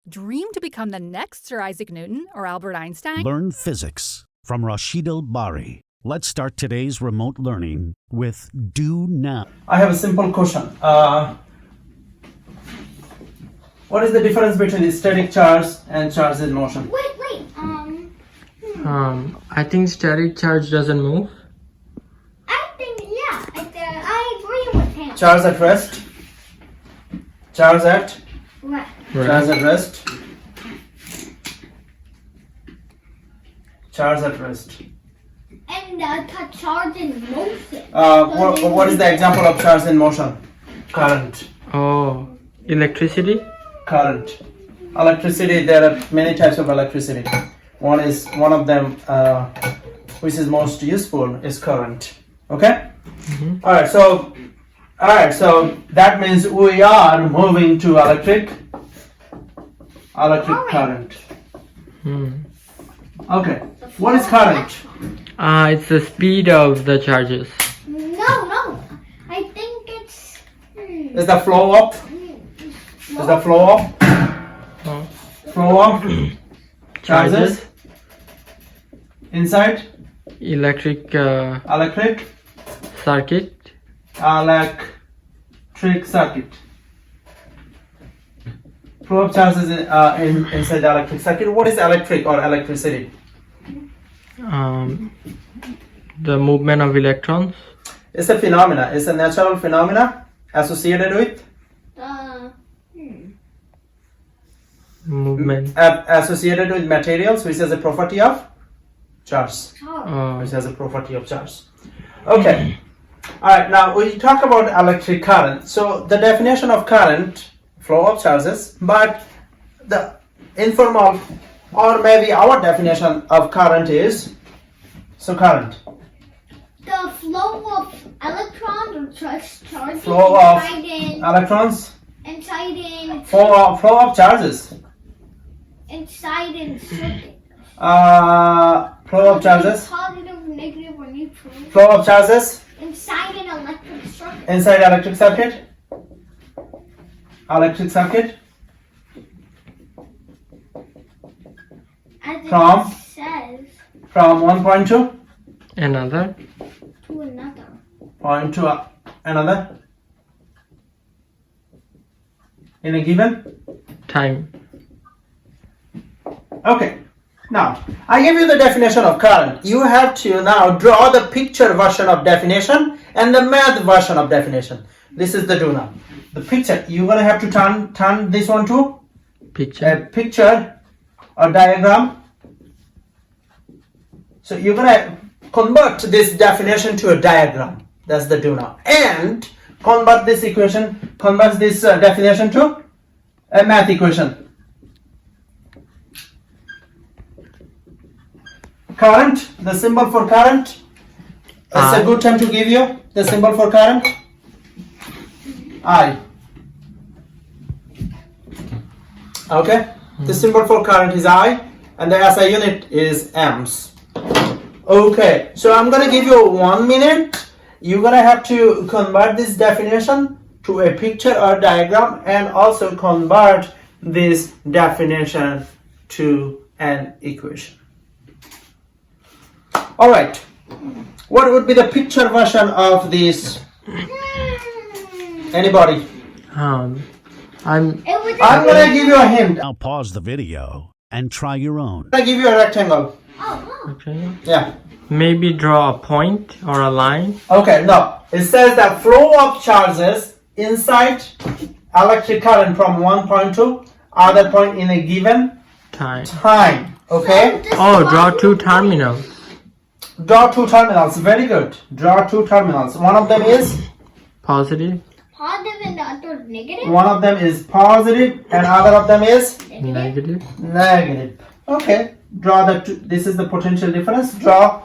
Dream to become the next Sir Isaac Newton or Albert Einstein? Learn physics from Rashid Bari. Let's start today's remote learning with Do Now. I have a simple question. What is the difference between the static charge and charge in motion? Wait. I think static charge doesn't move. I think, yeah, I agree with him. Charge at rest. Charge at Right. Charge at rest. Charge at rest. And the charge in motion. What is the example of charge in motion? Current. Oh, electricity? Current. Electricity, there are many types of electricity. One of them, which is most useful, is current. Okay? Mm-hmm. Alright, so that means we are moving to electric current. Okay. What is current? It's the speed of the charges. No. I think it's... Is the flow up? Is the flow up? Oh. Flow up? Charges? Inside? Electric Electric? circuit. Electric circuit. Flow of charges inside the electric circuit. What is electric or electricity? The movement of electrons. It's a phenomena. It's a natural phenomena associated with Movement. associated with materials which has a property of charge. Oh. Which has a property of charge. Okay. Alright, now we talk about electric current. So the definition of current, flow of charges, but the informal or maybe our definition of current is, so current. the flow of electrons or charges Flow of electrons, flow of charges. inside in circuit. Flow of charges, Positive, negative, or neutral. flow of charges Inside an electric circuit. inside electric circuit. Electric circuit. As From? it says From one point to Another. to another. point to another in a given. Time. Okay, now I give you the definition of current. You have to now draw the picture version of definition and the math version of definition. This is the do now. The picture, you're gonna have to turn this one to Picture. a picture or diagram. So you're gonna convert this definition to a diagram. That's the do now. And convert this definition to a math equation. Current, the symbol for current. It's a good time to give you the symbol for current. I. Okay, the symbol for current is I, and the SI unit is amps. Okay, so I'm gonna give you 1 minute. You're gonna have to convert this definition to a picture or diagram, and also convert this definition to an equation. All right, what would be the picture version of this? Anybody? I'm It was I'm gonna give you a hint. Now pause the video and try your own. I'm gonna give you a rectangle. okay. Yeah. Maybe draw a point or a line. Okay, no. It says that flow of charges inside electric current from one point to other point in a given Time. time. Okay? Oh, draw two terminals. Draw two terminals. Very good. Draw two terminals. One of them is Positive. positive and the other negative. one of them is positive and other of them is Negative. negative. Okay. Draw the two, this is the potential difference. Draw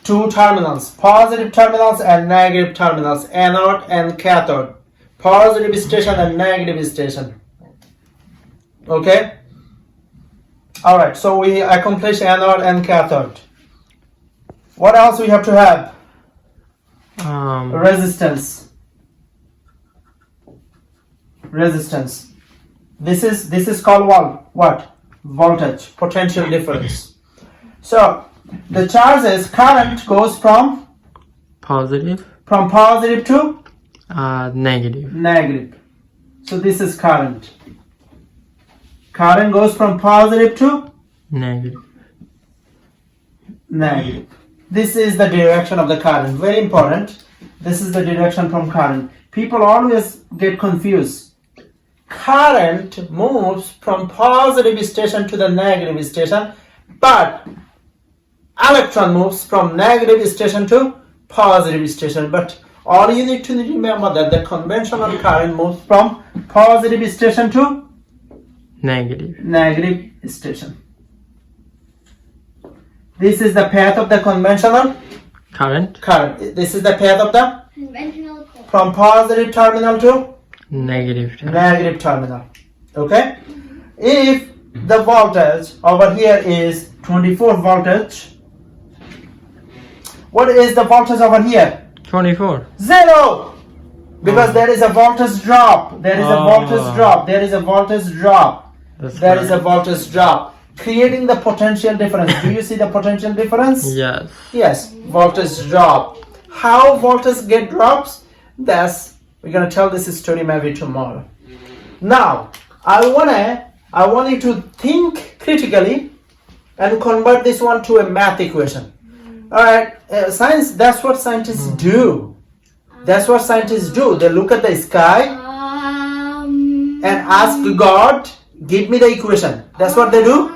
two terminals. Positive terminals and negative terminals. Anode and cathode. Positive station and negative station. Okay? Alright, so we accomplish anode and cathode. What else we have to have? Resistance. This is called what? Voltage, potential difference. So the charges, current goes from Positive. positive to Negative. negative. So this is current. Current goes from positive to Negative. negative. This is the direction of the current. Very important. This is the direction from current. People always get confused. Current moves from positive station to the negative station, but electron moves from negative station to positive station. But all you need to remember that the conventional current moves from positive station to Negative. negative station. This is the path of the conventional Current. current. This is the path of the Conventional core. from positive terminal to Negative. negative terminal. Okay? If the voltage over here is 24 voltage, what is the voltage over here? 24. Zero! Because there is a voltage drop. There is a voltage Oh. drop. There is a voltage drop. That's There is a correct. voltage drop. Creating the potential difference. Do you see the potential difference? Yes. Yes, voltage drop. How voltage get drops? That's we're gonna tell this story maybe tomorrow. Now, I want you to think critically and convert this one to a math equation. All right, science. That's what scientists do. That's what scientists do. They look at the sky and ask God, give me the equation. That's what they do.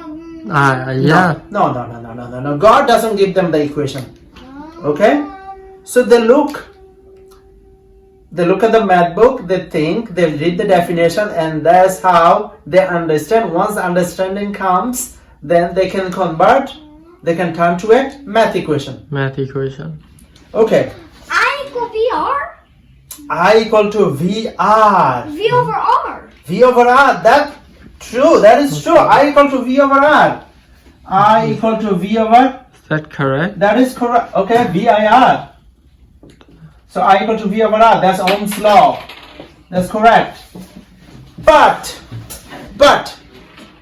Yeah. No. God doesn't give them the equation. Okay? So they look at the math book, they think, they read the definition, and that's how they understand. Once understanding comes, then they can convert, they can turn to a math equation. Math equation. Okay. I equal VR. I equal to VR. V over R. V over R. That is true. I equal to V over R. I equal to V over. Is that correct? That is correct. Okay, VIR. So I equal to V over R. That's Ohm's law. That's correct. But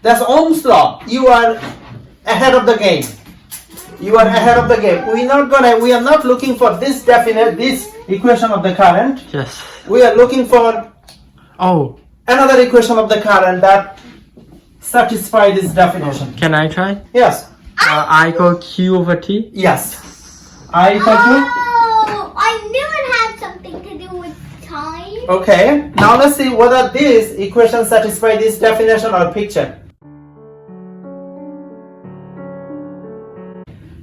that's Ohm's law. You are ahead of the game. You are ahead of the game. We are not looking for this equation of the current. Yes. We are looking for Oh, another equation of the current that satisfy this definition. can I try? Yes. I equal Q over T. Yes. I equal to. Oh, I knew it had something to do with time. Okay. Now let's see whether this equation satisfy this definition or picture.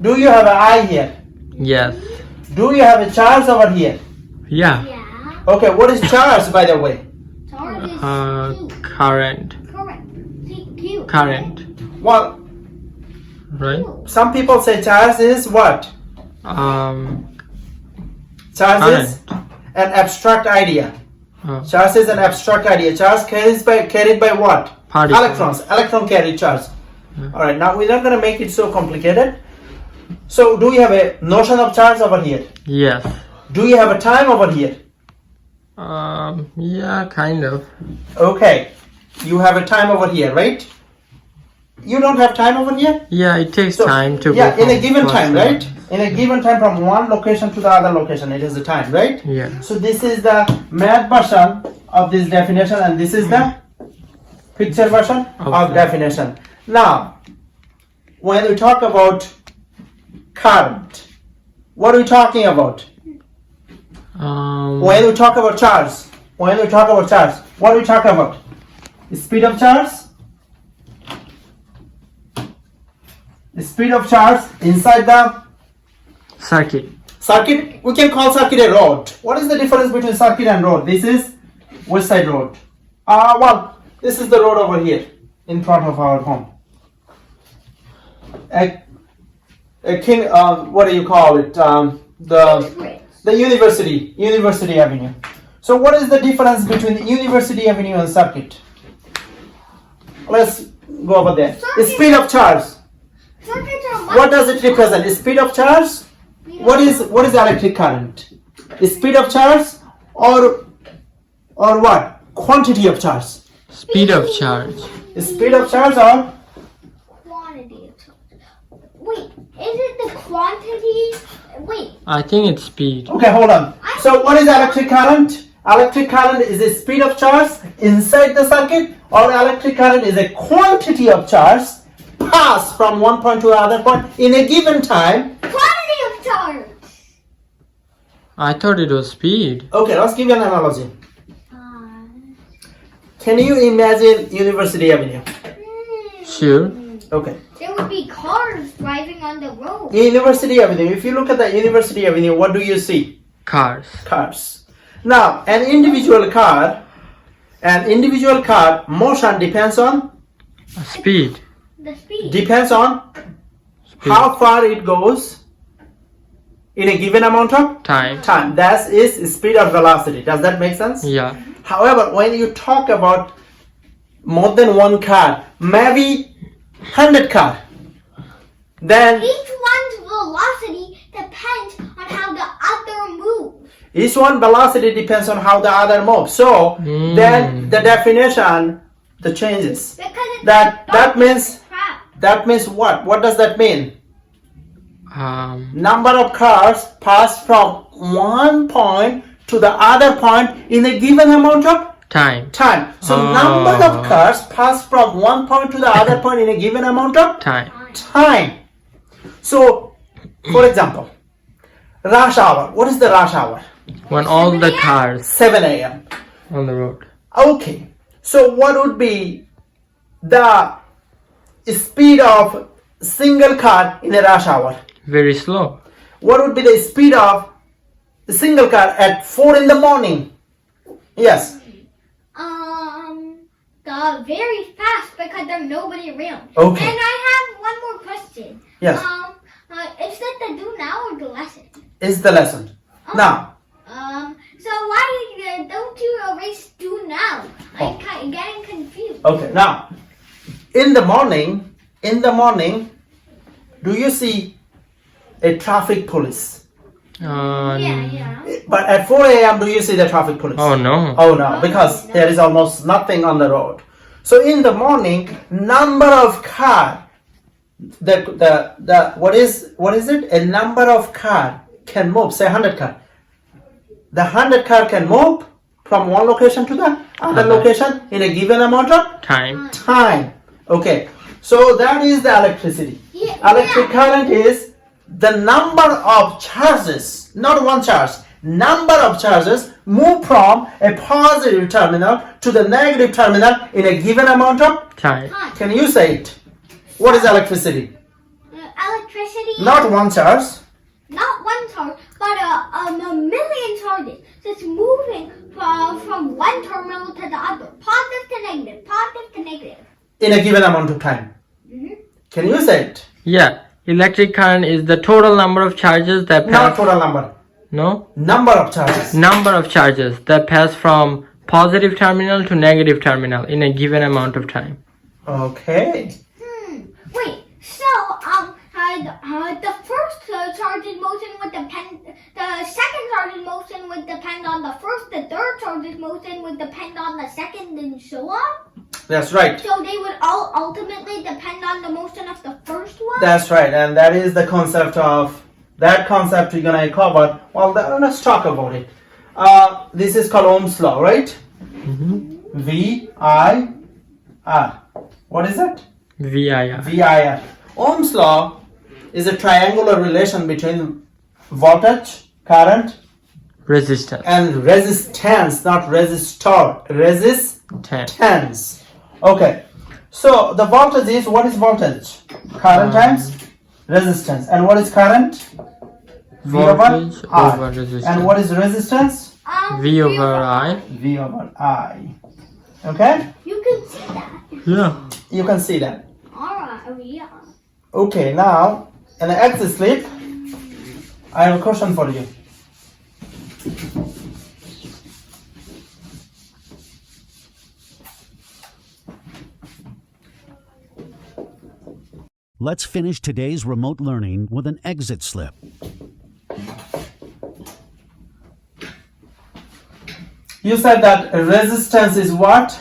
Do you have an I here? Yes. Do you have a charge over here? Yeah. Yeah. Okay. What is charge, by the way? Charge is Q. Current. Correct. Q. Current. Well, Right? some people say charge is what? Charge is an abstract idea. Charge is an abstract idea. Charge carried by what? Particles. Electrons. Electron carry charge. Alright, now we're not going to make it so complicated. So, do you have a notion of charge over here? Yes. Do you have a time over here? Yeah, kind of. Okay. You have a time over here, right? You don't have time over here? Yeah, it takes So, time to yeah, go in a from given first time, to- right? In a given time from one location to the other location, it is a time, right? Yeah. So this is the math version of this definition, and this is the picture version of Okay. definition. Now, when we talk about current, what are we talking about? When we talk about charge, what are we talking about? The speed of charge? The speed of charge inside the circuit. circuit. We can call circuit a road. What is the difference between circuit and road? This is West Side Road. Well, this is the road over here in front of our home. What do you call it? The University Avenue. So what is the difference between University Avenue and circuit? Let's go over there. The speed of charge. Circuits are What does it represent? The speed of charge? What is electric current? The speed of charge or what? Quantity of charge. Speed of charge. Speed of charge or quantity of charge. Wait, is it the quantity? Wait, I think it's speed. okay, hold on. So what is electric current? Electric current is the speed of charge inside the circuit, or electric current is a quantity of charge passed from one point to the other point in a given time. quantity of charge. I thought it was speed. Okay, let's give you an analogy. Uh, Can you imagine University Avenue? Sure. Okay. There would be cars driving on the road. University Avenue. If you look at the University Avenue, what do you see? Cars. Cars. Now, an individual car motion depends on Speed. The speed. Speed. how far it goes in a given amount of Time. time. That is speed or velocity. Does that make sense? Yeah. However, when you talk about more than one car, maybe 100 car, then Each one's velocity depends on how the other moves. each one velocity depends on how the other moves. So then the definition the changes. Because it's That means crap. what? What does that mean? Number of cars pass from one point to the other point in a given amount of Time. time. So number of cars pass from one point to the other point in a given amount of Time. time. So, for example, rush hour. What is the rush hour? When all the cars 7 a.m. on the road. Okay. So what would be the speed of single car in a rush hour? Very slow. What would be the speed of the single car at 4 in the morning? Yes. The very fast because there's nobody around. Okay. And I have one more question. Yes. Is that the do now or the lesson? Is the lesson. Now, So why don't you erase do now? I'm getting confused. okay, now, in the morning, do you see a traffic police? Yeah. But at 4 a.m., do you see the traffic police? Oh no. Oh no, because there is almost nothing on the road. So in the morning, number of car, what is it? A number of car can move. Say 100 car. The 100 car can move from one location to the other location in a given amount of Time. Okay, so that is the electricity. Electric current is the number of charges, not one charge. Number of charges move from a positive terminal to the negative terminal in a given amount of Time. Can you say it? What is electricity? Electricity. Not one charge. Not one charge, but a million charges. Just moving from one terminal to the other. Positive to negative. Positive to negative. In a given amount of time. Can you say it? Yeah. Electric current is the total number of charges that Not pass. total number. No. Number of charges. Number of charges that pass from positive terminal to negative terminal in a given amount of time. Okay. Wait. So the first charge's motion would depend. The second charge's motion would depend on the first. The third charge's motion would depend on the second, and so on. That's right. So they would all ultimately depend on the motion of the first one? That's right. And that is the concept of that concept we're going to cover. Well, let's talk about it. This is called Ohm's law, right? V-I-R. What is it? VIR. V-I-R. Ohm's law is a triangular relation between voltage, current, Resistance. and resistance, not resistor. Resistance. Okay. So the voltage is, what is voltage? Current times resistance. And what is current? V over Voltage I. over resistance. And what is resistance? V over I. V over I. Okay? You can see that. Yeah. You can see that. Alright, yeah. Okay, now in the exit slip, I have a question for you. Let's finish today's remote learning with an exit slip. You said that resistance is what?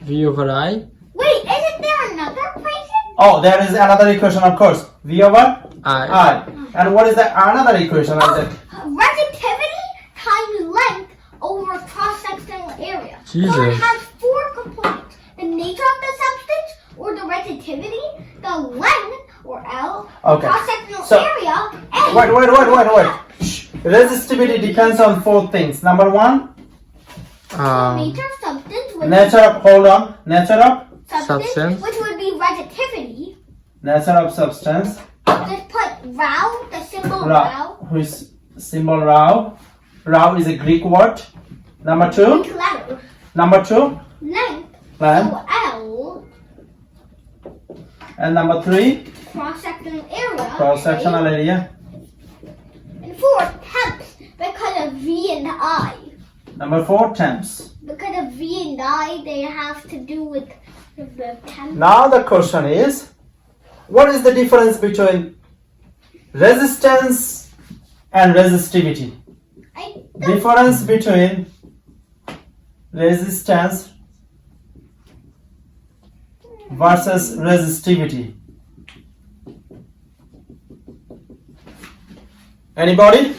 V over I. Wait, isn't there another equation? Oh, there is another equation, of course. V over I. I. And what is the another equation? Isaac? Resistivity times length over cross-sectional area. So it Jesus. has 4 components. The nature of the substance, or the resistivity, the length, or L, Okay. cross-sectional So- area, and... Wait. Shh. Resistivity depends on 4 things. Number 1, nature of substance, which nature of, hold on, nature of Substance. which would be resistivity. nature of substance. Just put rho, the symbol Ra, rho, who is symbol rho. Rho is a Greek word. Number 2, Greek letter, number 2, length, land. so L, And number 3, cross-sectional area, cross-sectional area. and 4, temps, because of V and I. Number 4, temps. Because of V and I, they have to do with the temp. Now the question is, what is the difference between resistance and resistivity? I Difference between resistance versus resistivity. Anybody?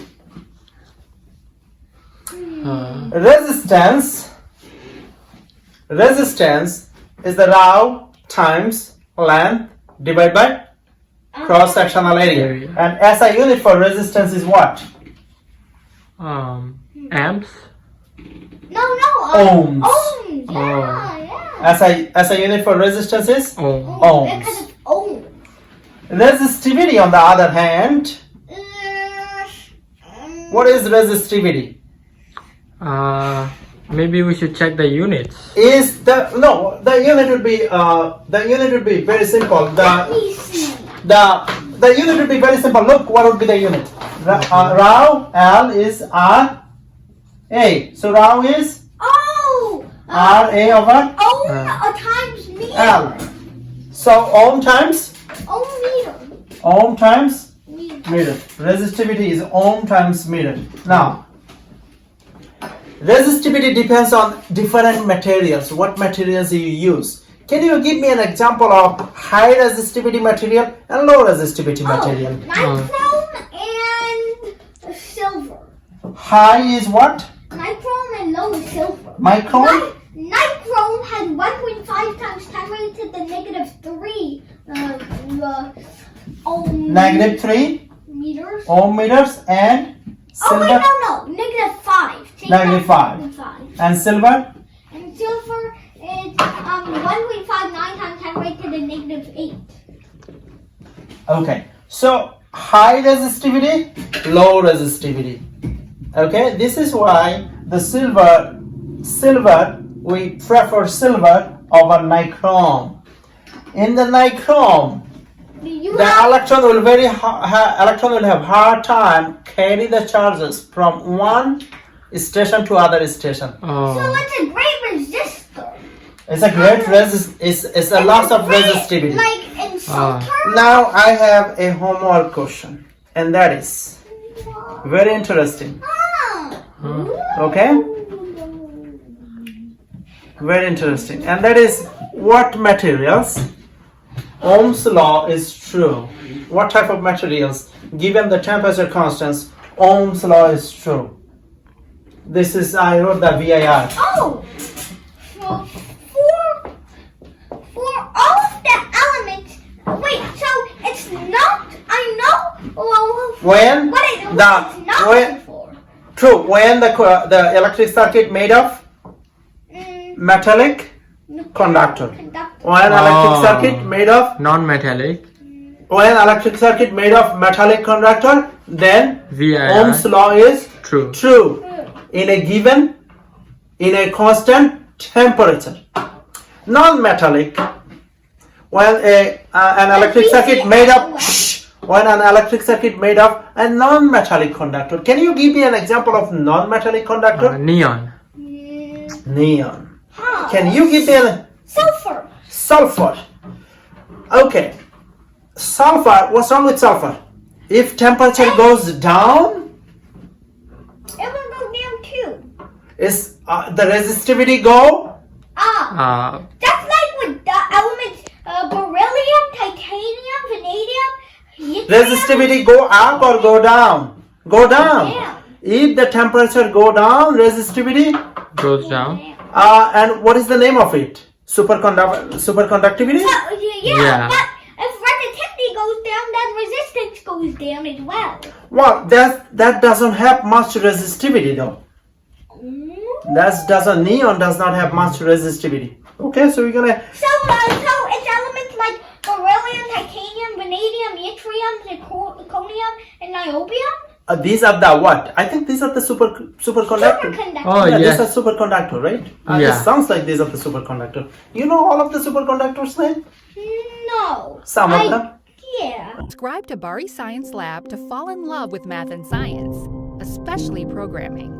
Resistance is the rho times length divided by cross-sectional area. And SI unit for resistance is what? Amps. No, Ohms. ohms. Yeah. SI unit for resistance is Oh. ohms. Because of ohms. Resistivity, on the other hand, what is resistivity? Maybe we should check the units. Is the unit would be very simple. Let me see. The unit would be very simple. Look, what would be the unit? Rho L is R A. So rho is Oh! R A over Ohm times meter. L. So ohm times Meter. meter. Resistivity is ohm times meter. Now, resistivity depends on different materials. What materials you use? Can you give me an example of high resistivity material and low resistivity material? Nichrome and silver. High is what? Nichrome and low is silver. Micron? Nichrome has 1.5 times 10 raised to the negative 3 ohm Negative 3 meters. ohm meters and Oh wait, silver no, negative 5. Take Negative back 5. negative 5. and silver And silver is 1.59 times 10 raised to the negative 8. Okay, so high resistivity, low resistivity. Okay, this is why the silver we prefer silver over nichrome. In the nichrome, You the have electron will have hard time carry the charges from one station to other station. so Oh. it's a great resistor. It's a great it's a loss of resistivity. Like in solder. Now I have a homework question, and that is very interesting. Okay? Very interesting. And that is, what materials Ohm's law is true? What type of materials, given the temperature constants, Ohm's law is true? This is, I wrote the VIR. Oh! Well, for all of the elements, wait, so it's not, I know, well, When what it's the not when for. true when the electric circuit made of metallic conductor. When electric circuit made of Non-metallic. metallic conductor, then VIR. Ohm's law is True. true in a constant temperature. Non-metallic, when an electric circuit made of a non-metallic conductor. Can you give me an example of non-metallic conductor? Neon. Neon. Can you give me an sulfur? Okay. Sulfur, what's wrong with sulfur? If temperature goes down, It will go down too. is the resistivity go? Up. Down. Resistivity go up or go down? Go down. Down. If the temperature go down, resistivity. Goes down. And what is the name of it? Superconductivity? Yeah, but if resistivity goes down, then resistance goes down as well. Well, that doesn't have much resistivity though. Neon does not have much resistivity. Okay, so we're gonna. So it's elements like beryllium, titanium, vanadium, yttrium, zirconium, and niobium. These are the what? I think these are the superconductor. Superconductor. Oh, Yeah, yes. these are superconductor, right? Yeah. It sounds like these are the superconductor. You know all of the superconductors name? No. Some of them. Yeah. Subscribe to Bari Science Lab to fall in love with math and science, especially programming.